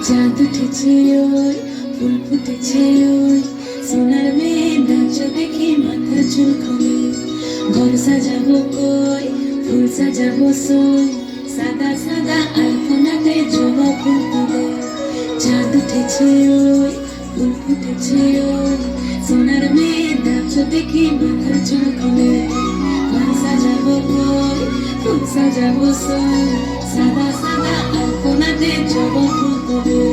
চাঁদ উঠেছে ওই ফুল ফুটেছে ওই সোনার মেয়ে নাচ দেখি মাথা চুল খুলে ঘর সাজাবো কই ফুল সাজাবো সই সাদা সাদা আলপনাতে জবা ফুল তুলে চাঁদ উঠেছে ওই ফুল ফুটেছে ওই সোনার মেয়ে নাচ দেখি মাথা চুল খুলে ঘর সাজাবো কই ফুল সাজাবো সই সাদা সাদা আলপনাতে জবা ফুল তুলে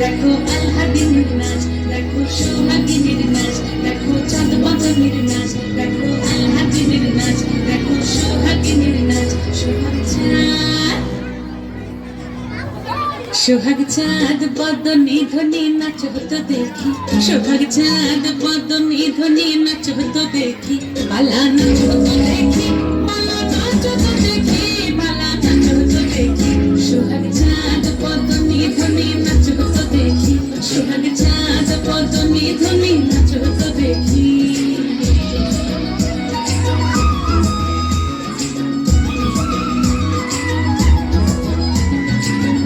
দেখো আলহাদিনের নাচ দেখো সোহাগিনীর নাচ দেখো চাঁদ বাঁধনের নাচ দেখো আলহাদিনের নাচ দেখো সোহাগিনীর নাচ সোহাগ চাঁদ বদনী ধ্বনি নাচ হতো দেখি সোহাগ চাঁদ বদনী ধ্বনি নাচ হতো দেখি পালা নাচ হতো দেখি পালা নাচ হতো দেখি পালা নাচ হতো দেখি সোহাগ চাঁদ বদনী ধ্বনি নাচ হতো দেখি সোহাগ চাঁদ বদনী ধ্বনি নাচ হতো দেখি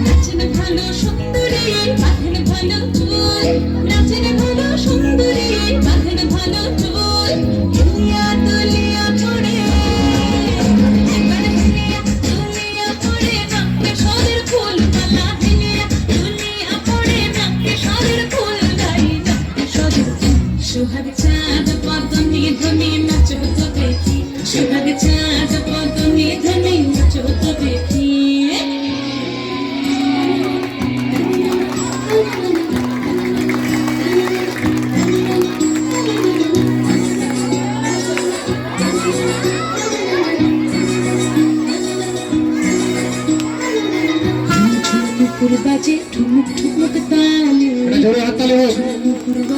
নাচেন ভালো সুন্দরী বাঁধেন ভালো চুল নাচেন ভালো সুন্দরী বাঁধেন ভালো চুল দুলিয়া দুলিয়া পড়ে একবার দুলিয়া দুলিয়া পড়ে নাকে সরের ফুল মালা দুলিয়া দুলিয়া পড়ে নাকে সরের ফুল গাই নাকে সরের সোহাগ চাঁদ বদনী ধ্বনি নাচ হতো দেখি সোহাগ চাঁদ বদনী ধ্বনি নাচ হতো দেখি বাজে ঠুমুক ঠুমুক তালে জোরে হাততালি হোক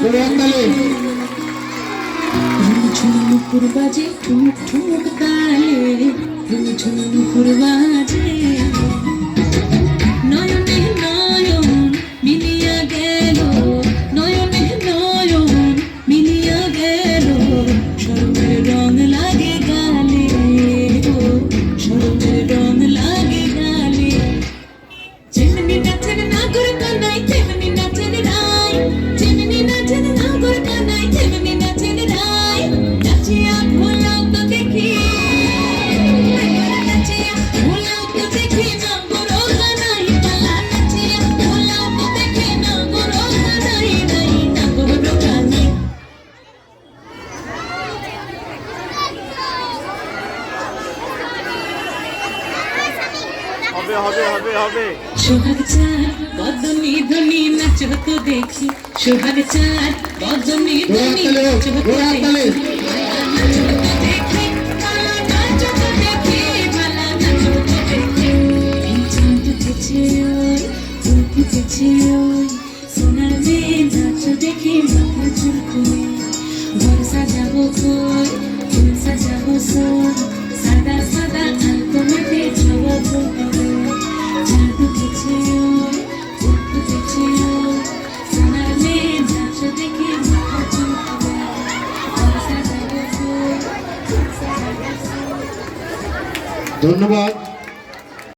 জোরে হাততালি ঝুমুকুর বাজে ঠুমুক ঠুমুক তালে ঝুমুকুর বাজে নয়নে নয়ন মিলিয়া গেল নয়নে নয়ন মিলিয়া গেল সরমের রং লাগে গালে ও সরমের রং লাগে গালে যেমনি নাচেন নাগর কানাই তেমনি নাচেন রাই যেমনি নাচেন নাগর কানাই তেমনি নাচেন রাই নাচিয়া ভোলাও তো দেখি নাচিয়া ভোলাও তো দেখি নাগর কানাই পালা নাচিয়া ভোলাও তো দেখি নাগর কানাই নাই নাগর কানাই হবে হবে হবে হবে সোহাগ চাঁদ বদনী ধ্বনি নাচ হতো দেখি সোহাগ চাঁদ বদনী ধ্বনি নাচ হতো দেখি নাচ হতো দেখি পালা নাচ হতো দেখি পালা নাচ হতো দেখি চাঁদ উঠেছে ওই ফুল ফুটেছে ওই সোনার মেয়ে নাচ দেখি মাথা চুল খুলে ঘর সাজাবো কই ফুল সাজাবো সই সাদা সাদা আলপনাতে জবা ফুল তুলে চাঁদ উঠেছে ওই ফুল ফুটেছে ওই সোনার মেয়ে নাচ দেখি মাথা চুল খুলে ঘর সাজাবো কই ফুল সাজাবো সই ধন্যবাদ।